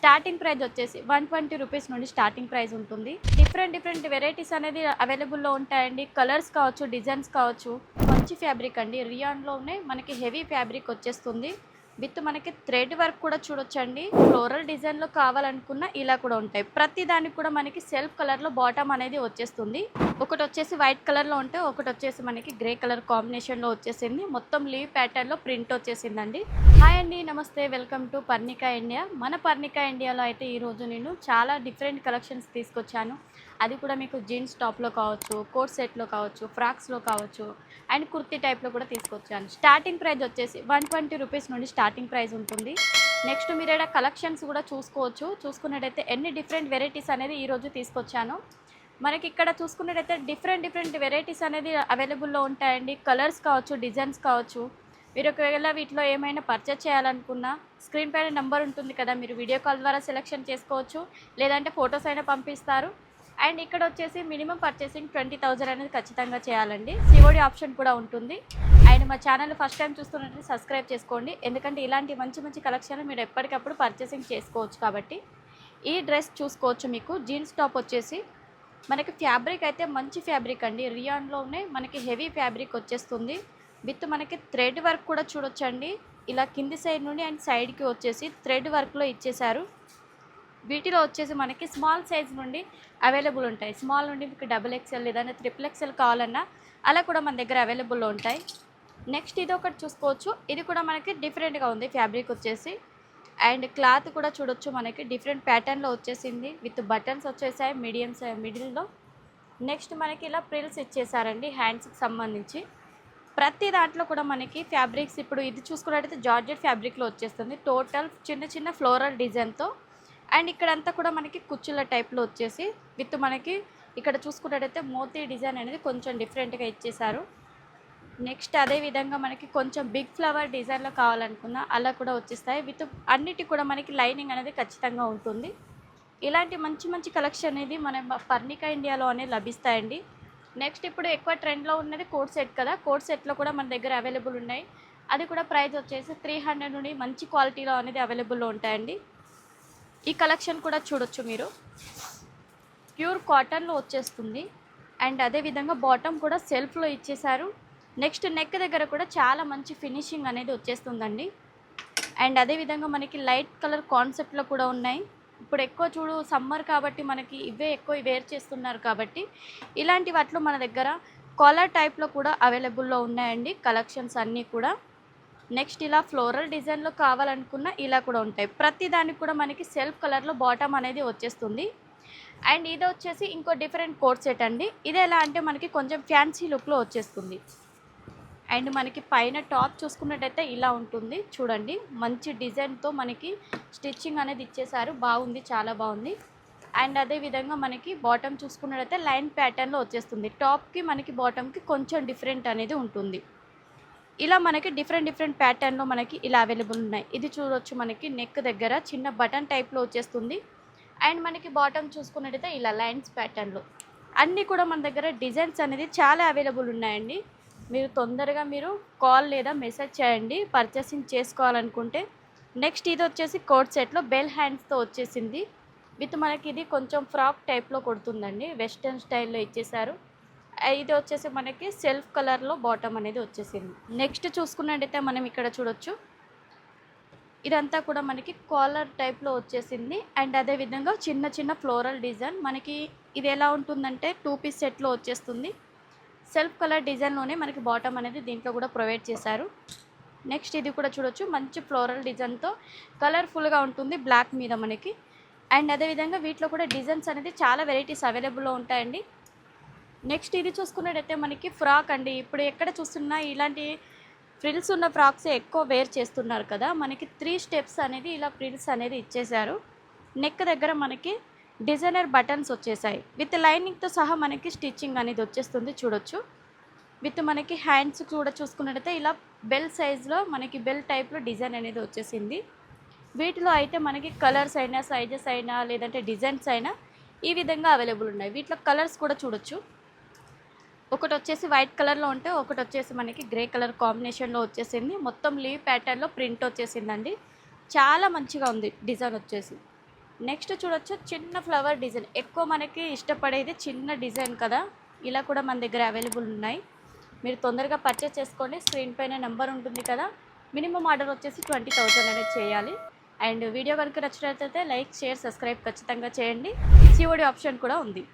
Starting price వచ్చేసి 120 rupees నుండి starting price ఉంటుంది. డిఫరెంట్ వెరైటీస్ అనేది అవైలబుల్లో ఉంటాయండి. కలర్స్ కావచ్చు, డిజైన్స్ కావచ్చు. మంచి ఫ్యాబ్రిక్ అండి. రియాన్లోనే మనకి హెవీ ఫ్యాబ్రిక్ వచ్చేస్తుంది. విత్ మనకి థ్రెడ్ వర్క్ కూడా చూడొచ్చండి. ఫ్లోరల్ డిజైన్లో కావాలనుకున్న ఇలా కూడా ఉంటాయి. ప్రతి దానికి కూడా మనకి సెల్ఫ్ కలర్లో బాటమ్ అనేది వచ్చేస్తుంది. ఒకటి వచ్చేసి వైట్ కలర్లో ఉంటే ఒకటి వచ్చేసి మనకి గ్రే కలర్ కాంబినేషన్లో వచ్చేసింది. మొత్తం లీవ్ ప్యాటర్న్లో ప్రింట్ వచ్చేసిందండి. హాయ్ అండి, నమస్తే, వెల్కమ్ టు పర్ణికా ఇండియా. మన పర్ణికా ఇండియాలో అయితే ఈరోజు నేను చాలా డిఫరెంట్ కలెక్షన్స్ తీసుకొచ్చాను. అది కూడా మీకు జీన్స్ టాప్లో కావచ్చు, కోట్ సెట్లో కావచ్చు, ఫ్రాక్స్లో కావచ్చు అండ్ కుర్తీ టైప్లో కూడా తీసుకొచ్చాను. స్టార్టింగ్ ప్రైస్ వచ్చేసి 120 రూపీస్ నుండి స్టార్టింగ్ ప్రైస్ ఉంటుంది. నెక్స్ట్ మీరు ఇక్కడ కలెక్షన్స్ కూడా చూసుకోవచ్చు. చూసుకున్నట్టయితే ఎన్ని డిఫరెంట్ వెరైటీస్ అనేది ఈరోజు తీసుకొచ్చాను. మనకి ఇక్కడ చూసుకున్నట్టయితే డిఫరెంట్ వెరైటీస్ అనేది అవైలబుల్లో ఉంటాయండి. కలర్స్ కావచ్చు, డిజైన్స్ కావచ్చు. మీరు ఒకవేళ వీటిలో ఏమైనా పర్చేస్ చేయాలనుకున్నా స్క్రీన్ పైన నెంబర్ ఉంటుంది కదా, మీరు వీడియో కాల్ ద్వారా సెలెక్షన్ చేసుకోవచ్చు, లేదంటే ఫొటోస్ అయినా పంపిస్తారు. అండ్ ఇక్కడ వచ్చేసి మినిమం పర్చేసింగ్ 20,000 అనేది ఖచ్చితంగా చేయాలండి. సిఓడి ఆప్షన్ కూడా ఉంటుంది. అండ్ మా ఛానల్ ఫస్ట్ టైం చూస్తున్నట్టు సబ్స్క్రైబ్ చేసుకోండి, ఎందుకంటే ఇలాంటి మంచి కలెక్షన్ మీరు ఎప్పటికప్పుడు పర్చేసింగ్ చేసుకోవచ్చు. కాబట్టి ఈ డ్రెస్ చూసుకోవచ్చు. మీకు జీన్స్ టాప్ వచ్చేసి మనకి ఫ్యాబ్రిక్ అయితే మంచి ఫ్యాబ్రిక్ అండి. రియాన్లోనే మనకి హెవీ ఫ్యాబ్రిక్ వచ్చేస్తుంది. విత్ మనకి థ్రెడ్ వర్క్ కూడా చూడొచ్చండి. ఇలా కింది సైడ్ నుండి అండ్ సైడ్కి వచ్చేసి థ్రెడ్ వర్క్లో ఇచ్చేశారు. వీటిలో వచ్చేసి మనకి స్మాల్ సైజ్ నుండి అవైలబుల్ ఉంటాయి. స్మాల్ నుండి మీకు XXL లేదంటే XXL కావాలన్నా అలా కూడా మన దగ్గర అవైలబుల్లో ఉంటాయి. నెక్స్ట్ ఇది ఒకటి చూసుకోవచ్చు. ఇది కూడా మనకి డిఫరెంట్గా ఉంది ఫ్యాబ్రిక్ వచ్చేసి. అండ్ క్లాత్ కూడా చూడొచ్చు, మనకి డిఫరెంట్ ప్యాటర్న్లో వచ్చేసింది. విత్ బటన్స్ వచ్చేసాయి మిడిల్లో. నెక్స్ట్ మనకి ఇలా ప్రిల్స్ ఇచ్చేసారండి హ్యాండ్స్కి సంబంధించి. ప్రతి దాంట్లో కూడా మనకి ఫ్యాబ్రిక్స్ ఇప్పుడు ఇది చూసుకున్నట్టయితే జార్జెట్ ఫ్యాబ్రిక్లో వచ్చేస్తుంది. టోటల్ చిన్న ఫ్లోరల్ డిజైన్తో. అండ్ ఇక్కడంతా కూడా మనకి కుచ్చుల టైప్లో వచ్చేసి విత్ మనకి ఇక్కడ చూసుకున్నట్టయితే మోతీ డిజైన్ అనేది కొంచెం డిఫరెంట్గా ఇచ్చేసారు. నెక్స్ట్ అదేవిధంగా మనకి కొంచెం బిగ్ ఫ్లవర్ డిజైన్లో కావాలనుకున్నా అలా కూడా వచ్చేస్తాయి. విత్ అన్నిటి కూడా మనకి లైనింగ్ అనేది ఖచ్చితంగా ఉంటుంది. ఇలాంటి మంచి కలెక్షన్ అనేది మన పర్ణికా ఇండియాలో అనేది లభిస్తాయండి. నెక్స్ట్ ఇప్పుడు ఎక్కువ ట్రెండ్లో ఉన్నది కోట్ సెట్ కదా, కోట్ సెట్లో కూడా మన దగ్గర అవైలబుల్ ఉన్నాయి. అది కూడా ప్రైస్ వచ్చేసి 300 నుండి మంచి క్వాలిటీలో అనేది అవైలబుల్లో ఉంటాయండి. ఈ కలెక్షన్ కూడా చూడొచ్చు మీరు. ప్యూర్ కాటన్లో వచ్చేస్తుంది. అండ్ అదేవిధంగా బాటమ్ కూడా సెల్ఫ్లో ఇచ్చేసారు. నెక్స్ట్ నెక్ దగ్గర కూడా చాలా మంచి ఫినిషింగ్ అనేది వచ్చేస్తుందండి. అండ్ అదేవిధంగా మనకి లైట్ కలర్ కాన్సెప్ట్లో కూడా ఉన్నాయి. ఇప్పుడు ఎక్కువ సమ్మర్ కాబట్టి మనకి ఇవే ఎక్కువ వేర్ చేస్తున్నారు కాబట్టి ఇలాంటి వాటిలో మన దగ్గర కాలర్ టైప్లో కూడా అవైలబుల్లో ఉన్నాయండి కలెక్షన్స్ అన్నీ కూడా. నెక్స్ట్ ఇలా ఫ్లోరల్ డిజైన్లో కావాలనుకున్న ఇలా కూడా ఉంటాయి. ప్రతి దానికి కూడా మనకి సెల్ఫ్ కలర్లో బాటమ్ అనేది వచ్చేస్తుంది. అండ్ ఇది వచ్చేసి ఇంకో డిఫరెంట్ కోట్ సెట్ అండి. ఇది ఎలా అంటే మనకి కొంచెం ఫ్యాన్సీ లుక్లో వచ్చేస్తుంది. అండ్ మనకి పైన టాప్ చూసుకున్నట్టయితే ఇలా ఉంటుంది చూడండి. మంచి డిజైన్తో మనకి స్టిచ్చింగ్ అనేది ఇచ్చేసారు. బాగుంది, చాలా బాగుంది. అండ్ అదేవిధంగా మనకి బాటమ్ చూసుకున్నట్టయితే లైన్ ప్యాటర్న్లో వచ్చేస్తుంది. టాప్కి మనకి బాటమ్కి కొంచెం డిఫరెంట్ అనేది ఉంటుంది. ఇలా మనకి డిఫరెంట్ ప్యాటర్న్లో మనకి ఇలా అవైలబుల్ ఉన్నాయి. ఇది చూడొచ్చు, మనకి నెక్ దగ్గర చిన్న బటన్ టైప్లో వచ్చేస్తుంది. అండ్ మనకి బాటమ్ చూసుకున్నట్టయితే ఇలా లైన్స్ ప్యాటర్న్లో అన్నీ కూడా మన దగ్గర డిజైన్స్ అనేది చాలా అవైలబుల్ ఉన్నాయండి. మీరు తొందరగా కాల్ లేదా మెసేజ్ చేయండి పర్చేసింగ్ చేసుకోవాలనుకుంటే. నెక్స్ట్ ఇది వచ్చేసి కోట్ సెట్లో బెల్ హ్యాండ్స్తో వచ్చేసింది. విత్ మనకి ఇది కొంచెం ఫ్రాక్ టైప్లో కొడుతుందండి. వెస్ట్రన్ స్టైల్లో ఇచ్చేసారు. ఇది వచ్చేసి మనకి సెల్ఫ్ కలర్లో బాటమ్ అనేది వచ్చేసింది. నెక్స్ట్ చూసుకున్నట్టయితే మనం ఇక్కడ చూడొచ్చు, ఇదంతా కూడా మనకి కాలర్ టైప్లో వచ్చేసింది. అండ్ అదేవిధంగా చిన్న ఫ్లోరల్ డిజైన్. మనకి ఇది ఎలా ఉంటుందంటే 2 పీస్ సెట్లో వచ్చేస్తుంది. సెల్ఫ్ కలర్ డిజైన్లోనే మనకి బాటమ్ అనేది దీంట్లో కూడా ప్రొవైడ్ చేశారు. నెక్స్ట్ ఇది కూడా చూడొచ్చు, మంచి ఫ్లోరల్ డిజైన్తో కలర్ఫుల్గా ఉంటుంది బ్లాక్ మీద మనకి. అండ్ అదేవిధంగా వీటిలో కూడా డిజైన్స్ అనేది చాలా వెరైటీస్ అవైలబుల్లో ఉంటాయండి. నెక్స్ట్ ఇది చూసుకున్నట్టయితే మనకి ఫ్రాక్ అండి. ఇప్పుడు ఎక్కడ చూస్తున్నా ఇలాంటి ఫ్రిల్స్ ఉన్న ఫ్రాక్సే ఎక్కువ వేర్ చేస్తున్నారు కదా. మనకి 3 స్టెప్స్ అనేది ఇలా ఫ్రిల్స్ అనేది ఇచ్చేశారు. నెక్ దగ్గర మనకి డిజైనర్ బటన్స్ వచ్చేసాయి. విత్ లైనింగ్తో సహా మనకి స్టిచ్చింగ్ అనేది వచ్చేస్తుంది చూడొచ్చు. విత్ మనకి హ్యాండ్స్ కూడా చూసుకున్నట్టయితే ఇలా బెల్ సైజ్లో మనకి బెల్ టైప్లో డిజైన్ అనేది వచ్చేసింది. వీటిలో అయితే మనకి కలర్స్ అయినా సైజెస్ అయినా లేదంటే డిజైన్స్ అయినా ఈ విధంగా అవైలబుల్ ఉన్నాయి. వీటిలో కలర్స్ కూడా చూడొచ్చు. ఒకటి వచ్చేసి వైట్ కలర్లో ఉంటే ఒకటి వచ్చేసి మనకి గ్రే కలర్ కాంబినేషన్లో వచ్చేసింది. మొత్తం లీవ్ ప్యాటర్న్లో ప్రింట్ వచ్చేసిందండి. చాలా మంచిగా ఉంది డిజైన్ వచ్చేసి. నెక్స్ట్ చూడొచ్చు చిన్న ఫ్లవర్ డిజైన్, ఎక్కువ మనకి ఇష్టపడేది చిన్న డిజైన్ కదా, ఇలా కూడా మన దగ్గర అవైలబుల్ ఉన్నాయి. మీరు తొందరగా పర్చేస్ చేసుకోండి. స్క్రీన్ పైన నెంబర్ ఉంటుంది కదా. మినిమం ఆర్డర్ వచ్చేసి 20,000 అనేది చేయాలి. అండ్ వీడియో కనుక నచ్చినట్లయితే లైక్, షేర్, సబ్స్క్రైబ్ ఖచ్చితంగా చేయండి. సిఓడి ఆప్షన్ కూడా ఉంది.